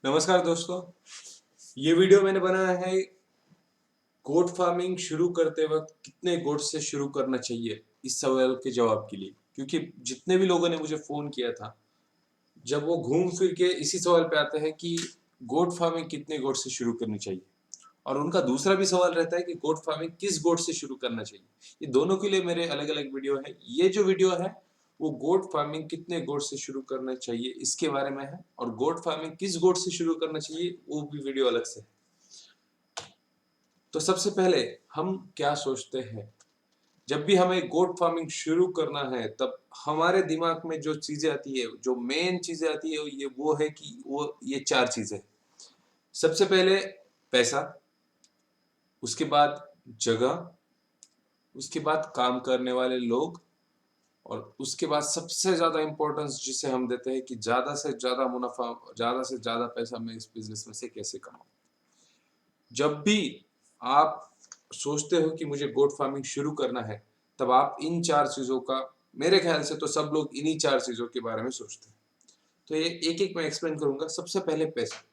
नमस्कार दोस्तों। ये वीडियो मैंने बनाया है गोट फार्मिंग शुरू करते वक्त कितने गोट से शुरू करना चाहिए, इस सवाल के जवाब के लिए। क्योंकि जितने भी लोगों ने मुझे फोन किया था, जब वो घूम फिर के इसी सवाल पे आते हैं कि गोट फार्मिंग कितने गोट से शुरू करनी चाहिए, और उनका दूसरा भी सवाल रहता है कि गोट फार्मिंग किस गोट से शुरू करना चाहिए। ये दोनों के लिए मेरे अलग अलग वीडियो है। ये जो वीडियो है वो गोट फार्मिंग कितने गोट से शुरू करना चाहिए इसके बारे में है, और गोट फार्मिंग किस गोट से शुरू करना चाहिए वो भी वीडियो अलग से है। तो सबसे पहले हम क्या सोचते हैं, जब भी हमें गोट फार्मिंग शुरू करना है तब हमारे दिमाग में जो चीजें आती है, जो मेन चीजें आती है, ये वो है कि वो ये चार चीजें। सबसे पहले पैसा, उसके बाद जगह, उसके बाद काम करने वाले लोग, और उसके बाद सबसे ज्यादा इंपॉर्टेंस जिसे हम देते हैं कि ज्यादा से ज्यादा मुनाफा, ज्यादा से ज्यादा पैसा मैं इस बिजनेस में से कैसे कमाऊं। जब भी आप सोचते हो कि मुझे गोट फार्मिंग शुरू करना है, तब आप इन चार चीजों का, मेरे ख्याल से तो सब लोग इन्हीं चार चीजों के बारे में सोचते हैं। तो ये एक एक मैं एक्सप्लेन करूंगा। सबसे पहले पैसा।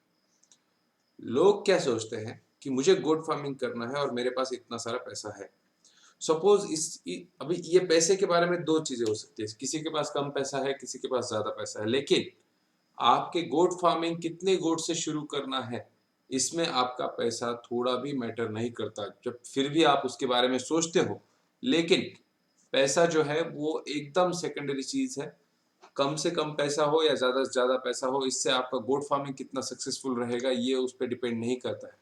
लोग क्या सोचते हैं कि मुझे गोट फार्मिंग करना है और मेरे पास इतना सारा पैसा है। सपोज अभी ये पैसे के बारे में दो चीजें हो सकती है, किसी के पास कम पैसा है, किसी के पास ज्यादा पैसा है, लेकिन आपके गोट फार्मिंग कितने गोट से शुरू करना है, इसमें आपका पैसा थोड़ा भी मैटर नहीं करता। जब फिर भी आप उसके बारे में सोचते हो, लेकिन पैसा जो है वो एकदम सेकेंडरी चीज है। कम से कम पैसा हो या ज्यादा से ज्यादा पैसा हो, इससे आपका गोट फार्मिंग कितना सक्सेसफुल रहेगा ये उस पर डिपेंड नहीं करता है।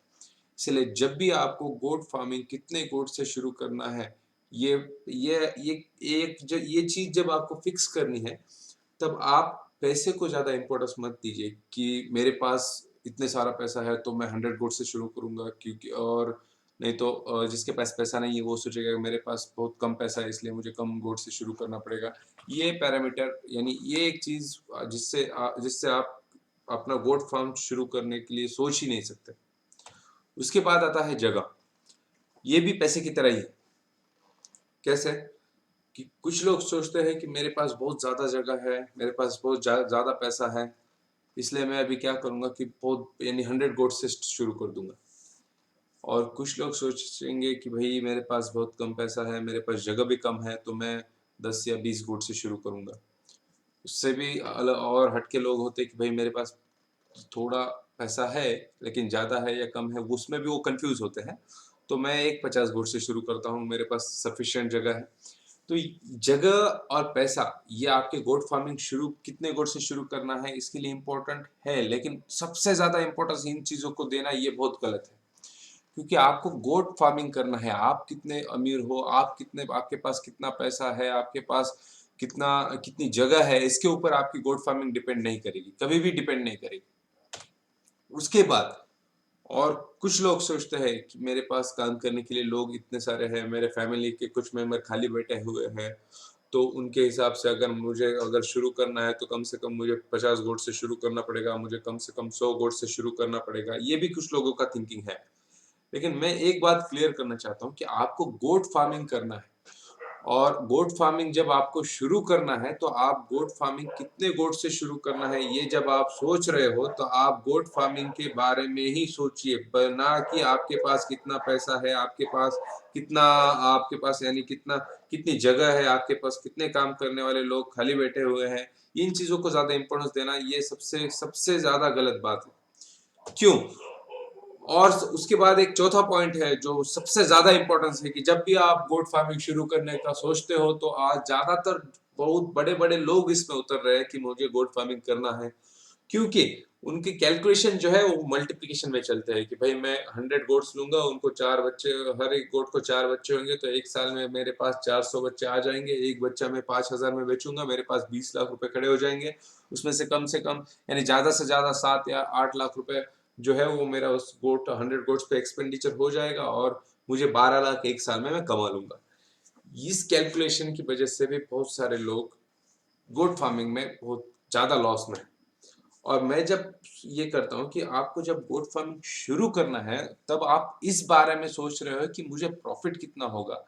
इसलिए जब भी आपको गोट फार्मिंग कितने गोट से शुरू करना है, ये ये चीज जब आपको फिक्स करनी है, तब आप पैसे को ज्यादा इंपॉर्टेंस मत दीजिए कि मेरे पास इतने सारा पैसा है तो मैं 100 गोट से शुरू करूंगा, क्योंकि और नहीं तो जिसके पास पैसा नहीं है वो सोचेगा कि मेरे पास बहुत कम पैसा है इसलिए मुझे कम गोट से शुरू करना पड़ेगा। ये पैरामीटर, यानी ये एक चीज जिससे आप अपना गोट फार्म शुरू करने के लिए सोच ही नहीं सकते। उसके बाद आता है जगह। ये भी पैसे की तरह ही है। कैसे कि कुछ लोग सोचते हैं कि मेरे पास बहुत ज्यादा जगह है, मेरे पास बहुत ज्यादा पैसा है, इसलिए मैं अभी क्या करूंगा कि बहुत यानी 100 गोट से शुरू कर दूंगा। और कुछ लोग सोचेंगे कि भाई मेरे पास बहुत कम पैसा है, मेरे पास जगह भी कम है, तो मैं 10 या 20 गोट से शुरू करूंगा। उससे भी अलग और हटके लोग होते हैं कि भाई मेरे पास थोड़ा पैसा है लेकिन ज्यादा है या कम है, उसमें भी वो कंफ्यूज होते हैं। तो मैं एक 50 गोट से शुरू करता हूँ, मेरे पास सफिशिएंट जगह है। तो जगह और पैसा ये आपके गोट फार्मिंग शुरू कितने गोट से शुरू करना है इसके लिए इम्पोर्टेंट है, लेकिन सबसे ज्यादा इम्पोर्टेंस इन चीजों को देना ये बहुत गलत है। क्योंकि आपको गोट फार्मिंग करना है, आप कितने अमीर हो, आप कितने, आपके पास कितना पैसा है, आपके पास कितनी जगह है, इसके ऊपर आपकी गोट फार्मिंग डिपेंड नहीं करेगी, कभी भी डिपेंड नहीं करेगी। उसके बाद और कुछ लोग सोचते हैं कि मेरे पास काम करने के लिए लोग इतने सारे हैं, मेरे फैमिली के कुछ मेंबर खाली बैठे हुए हैं, तो उनके हिसाब से अगर शुरू करना है तो कम से कम मुझे 50 गोट से शुरू करना पड़ेगा, मुझे कम से कम 100 गोट से शुरू करना पड़ेगा। ये भी कुछ लोगों का थिंकिंग है। लेकिन मैं एक बात क्लियर करना चाहता हूँ कि आपको गोट फार्मिंग करना है, और गोट फार्मिंग जब आपको शुरू करना है तो आप गोट फार्मिंग कितने गोट से शुरू करना है ये जब आप सोच रहे हो, तो आप गोट फार्मिंग के बारे में ही सोचिए, ना कि आपके पास कितना पैसा है, आपके पास यानी कितनी जगह है, आपके पास कितने काम करने वाले लोग खाली बैठे हुए हैं। इन चीजों को ज्यादा इंपॉर्टेंस देना ये सबसे सबसे ज्यादा गलत बात है। क्यों? और उसके बाद एक चौथा पॉइंट है जो सबसे ज्यादा इंपॉर्टेंस है कि जब भी आप गोट फार्मिंग शुरू करने का सोचते हो, तो आज ज्यादातर बहुत बड़े बड़े लोग इसमें उतर रहे हैं कि मुझे गोट फार्मिंग करना है, क्योंकि उनकी कैलकुलेशन जो है वो मल्टीप्लिकेशन में चलते हैं कि भाई मैं 100 गोट्स लूंगा, उनको 4 बच्चे, हर एक गोट को 4 बच्चे होंगे, तो एक साल में मेरे पास 400 बच्चे आ जाएंगे, एक बच्चा मैं 5,000 में बेचूंगा, मेरे पास 20 लाख रुपए खड़े हो जाएंगे। उसमें से कम यानी ज्यादा से ज्यादा 7 या 8 लाख रुपए जो है वो मेरा उस 100 गोट्स पे एक्सपेंडिचर हो जाएगा, और मुझे 12 लाख एक साल में मैं कमा लूंगा। इस कैलकुलेशन की वजह से भी बहुत सारे लोग गोट फार्मिंग में बहुत ज्यादा लॉस में है। और मैं जब ये करता हूँ कि आपको जब गोट फार्मिंग शुरू करना है, तब आप इस बारे में सोच रहे हो कि मुझे प्रॉफिट कितना होगा,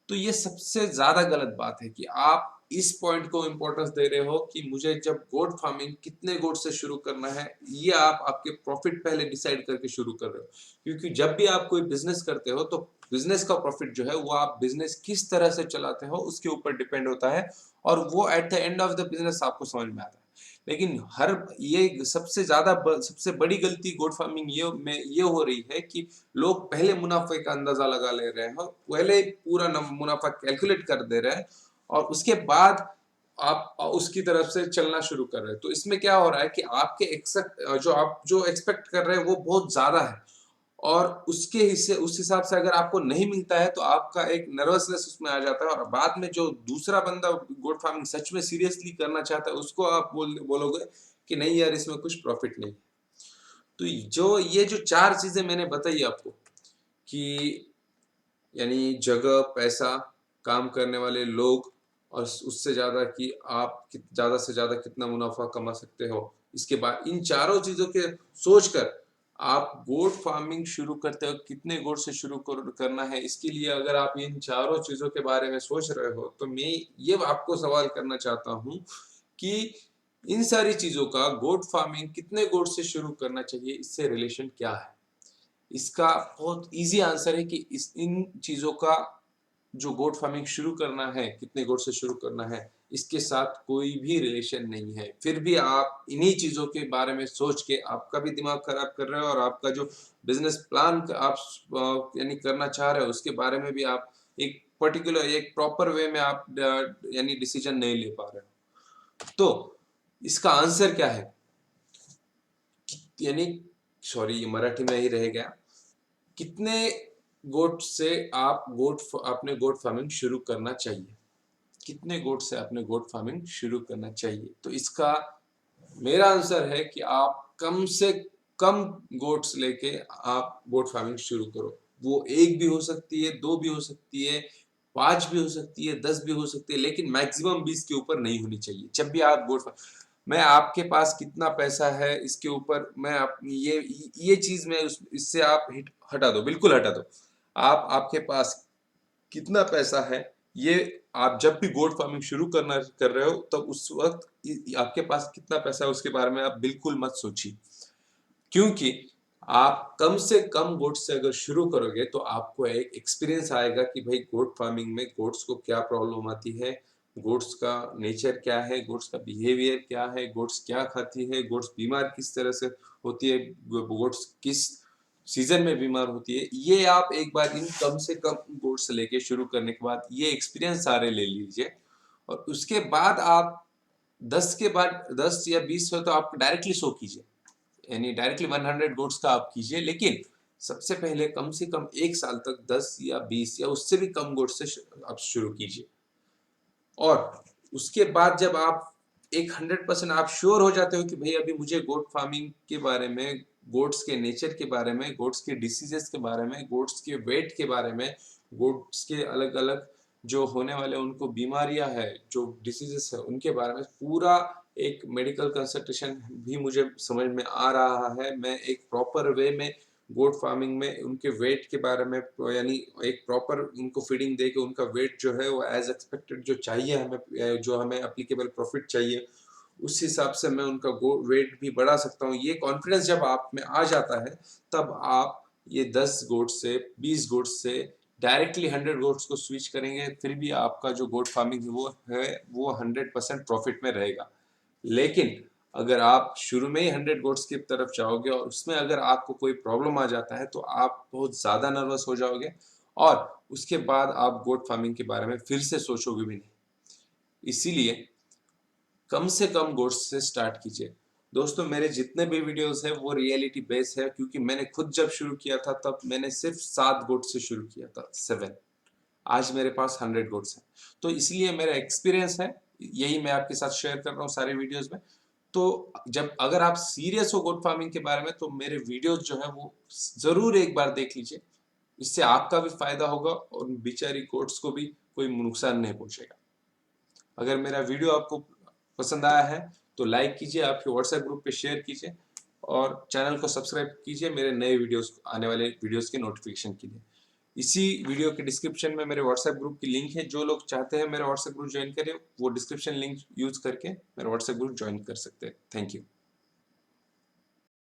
तो ये सबसे ज्यादा गलत बात है कि आप इस पॉइंट को इम्पोर्टेंस दे रहे हो कि मुझे जब गोट फार्मिंग कितने गोट से शुरू करना है, ये आप आपके प्रॉफिट पहले डिसाइड करके शुरू कर रहे हो। क्योंकि जब भी आप कोई बिजनेस करते हो तो बिजनेस का प्रॉफिट जो है वो आप बिजनेस किस तरह से चलाते हो उसके ऊपर डिपेंड होता है, और वो at the end of the business आपको समझ में आता है। लेकिन ये सबसे बड़ी गलती गोट फार्मिंग ये हो रही है कि लोग पहले मुनाफे का अंदाजा लगा ले रहे हैं, पहले पूरा मुनाफा कैलकुलेट कर दे रहे हैं, और उसके बाद आप उसकी तरफ से चलना शुरू कर रहे हैं। तो इसमें क्या हो रहा है कि आपके आप जो एक्सपेक्ट कर रहे हैं वो बहुत ज्यादा है, और उसके हिस्से उस हिसाब से अगर आपको नहीं मिलता है तो आपका एक नर्वसनेस उसमें आ जाता है, और बाद में जो दूसरा बंदा गोट फार्मिंग सच में सीरियसली करना चाहता है उसको आप बोलोगे कि नहीं यार इसमें कुछ प्रॉफिट नहीं। तो ये जो 4 चीजें मैंने बताई आपको, कि यानी जगह, पैसा, काम करने वाले लोग, और उससे ज्यादा कि आप ज्यादा से ज्यादा कितना मुनाफा कमा सकते हो, इसके बाद इन चारों चीजों के सोचकर आप गोट फार्मिंग शुरू करते हो, कितने गोट से शुरू करना है, इसके लिए अगर आप इन चारों चीजों के बारे में सोच रहे हो तो मैं ये आपको सवाल करना चाहता हूं कि इन सारी चीजों का गोट फार्मिंग कितने गोट से शुरू करना चाहिए, इससे रिलेशन क्या है। इसका बहुत इजी आंसर है कि इन चीजों का जो गोट फार्मिंग शुरू करना है, कितने गोट से शुरू करना है, इसके साथ कोई भी रिलेशन नहीं है। फिर भी आप इन्हीं चीजों के बारे में सोच के आपका भी दिमाग खराब कर रहे हो, और आपका जो बिजनेस प्लान आप यानी करना चाह रहे हो उसके बारे में भी आप एक प्रॉपर वे में आप यानी डिसीजन नहीं ले पा रहे हो। तो इसका आंसर क्या है, यानी सॉरी ये मराठी में ही रह गया, कितने गोट से आपने गोट फार्मिंग शुरू करना चाहिए, कितने गोट से आपने गोट फार्मिंग शुरू करना चाहिए। तो इसका मेरा आंसर है कि आप कम से कम गोट्स लेके आप गोट फार्मिंग शुरू करो। वो 1 भी हो सकती है, 2 भी हो सकती है, 5 भी हो सकती है, 10 भी हो सकती है, लेकिन मैक्सिमम 20 के ऊपर नहीं होनी चाहिए जब भी आप मैं आपके पास कितना पैसा है इसके ऊपर मैं ये चीज में इससे आप हटा दो, बिल्कुल हटा दो। आप आपके पास कितना पैसा है, ये आप जब भी गोट फार्मिंग शुरू कर रहे हो तब उस वक्त आपके पास कितना पैसा है उसके बारे में आप बिल्कुल मत सोचिए। क्योंकि आप कम से कम गोट से अगर शुरू करोगे तो आपको एक एक्सपीरियंस आएगा कि भाई गोट फार्मिंग में गोट्स को क्या प्रॉब्लम आती है, गोट्स का नेचर क्या है, गोट्स का बिहेवियर क्या है, गोट्स क्या खाती है, गोट्स बीमार किस तरह से होती है, गोट्स किस सीजन में बीमार होती है। ये आप एक बार इन कम से कम गोट्स लेके शुरू करने के बाद ये एक्सपीरियंस सारे ले लीजिए, और उसके बाद आप 10 के बाद 10 या 20 हो तो आप डायरेक्टली शो कीजिए, यानी डायरेक्टली 100 गोट्स का आप कीजिए, लेकिन सबसे पहले कम से कम 1 साल तक 10 या 20 या उससे भी कम गोट्स से आप शुरू कीजिए। और उसके बाद जब आप एक 100% आप श्योर हो जाते हो कि भाई अभी मुझे गोट फार्मिंग के बारे में, गोट्स के नेचर के बारे में, गोट्स के डिसीजेस के बारे में, गोट्स के वेट के बारे में, गोट्स के अलग अलग जो होने वाले उनको बीमारियां है, जो डिसीजेस है उनके बारे में पूरा एक मेडिकल कंसल्टेशन भी मुझे समझ में आ रहा है, मैं एक प्रॉपर वे में गोट फार्मिंग में उनके वेट के बारे में, यानी एक प्रॉपर उनको फीडिंग दे के उनका वेट जो है वो एज एक्सपेक्टेड जो चाहिए हमें, जो हमें अप्लीकेबल प्रॉफिट चाहिए उस हिसाब से मैं उनका वेट भी बढ़ा सकता हूँ। ये कॉन्फिडेंस जब आप में आ जाता है तब आप ये 10 गोट से 20 गोट से डायरेक्टली 100 गोट्स को स्विच करेंगे, फिर भी आपका जो गोट फार्मिंग है वो 100% प्रॉफिट में रहेगा। लेकिन अगर आप शुरू में ही 100 गोट्स की तरफ जाओगे और उसमें अगर आपको कोई प्रॉब्लम आ जाता है तो आप बहुत ज्यादा नर्वस हो जाओगे, और उसके बाद आप गोट फार्मिंग के बारे में फिर से सोचोगे भी नहीं। इसीलिए कम से कम गोट्स से स्टार्ट कीजिए। दोस्तों मेरे जितने भी वीडियोस है वो रियलिटी बेस्ड है, क्योंकि मैंने खुद जब शुरू किया था तब मैंने सिर्फ 7 गोट से शुरू किया था, 7। आज मेरे पास 100 गोट्स हैं, तो इसलिए मेरा एक्सपीरियंस है, यही मैं आपके साथ शेयर कर रहा हूँ सारे वीडियोस में। तो जब अगर आप सीरियस हो गोट फार्मिंग के बारे में तो मेरे वीडियोस जो है वो जरूर एक बार देख लीजिए, इससे आपका भी फायदा होगा और बेचारी गोट्स को भी कोई नुकसान नहीं पहुंचेगा। अगर मेरा वीडियो आपको पसंद आया है तो लाइक कीजिए, आपके व्हाट्सएप ग्रुप पे शेयर कीजिए, और चैनल को सब्सक्राइब कीजिए मेरे नए वीडियोस, आने वाले वीडियोस के नोटिफिकेशन के लिए। इसी वीडियो के डिस्क्रिप्शन में मेरे व्हाट्सएप ग्रुप की लिंक है। जो लोग चाहते हैं मेरा व्हाट्सएप ग्रुप ज्वाइन करें, वो डिस्क्रिप्शन लिंक यूज करके मेरा व्हाट्सएप ग्रुप ज्वाइन कर सकते हैं। Thank you.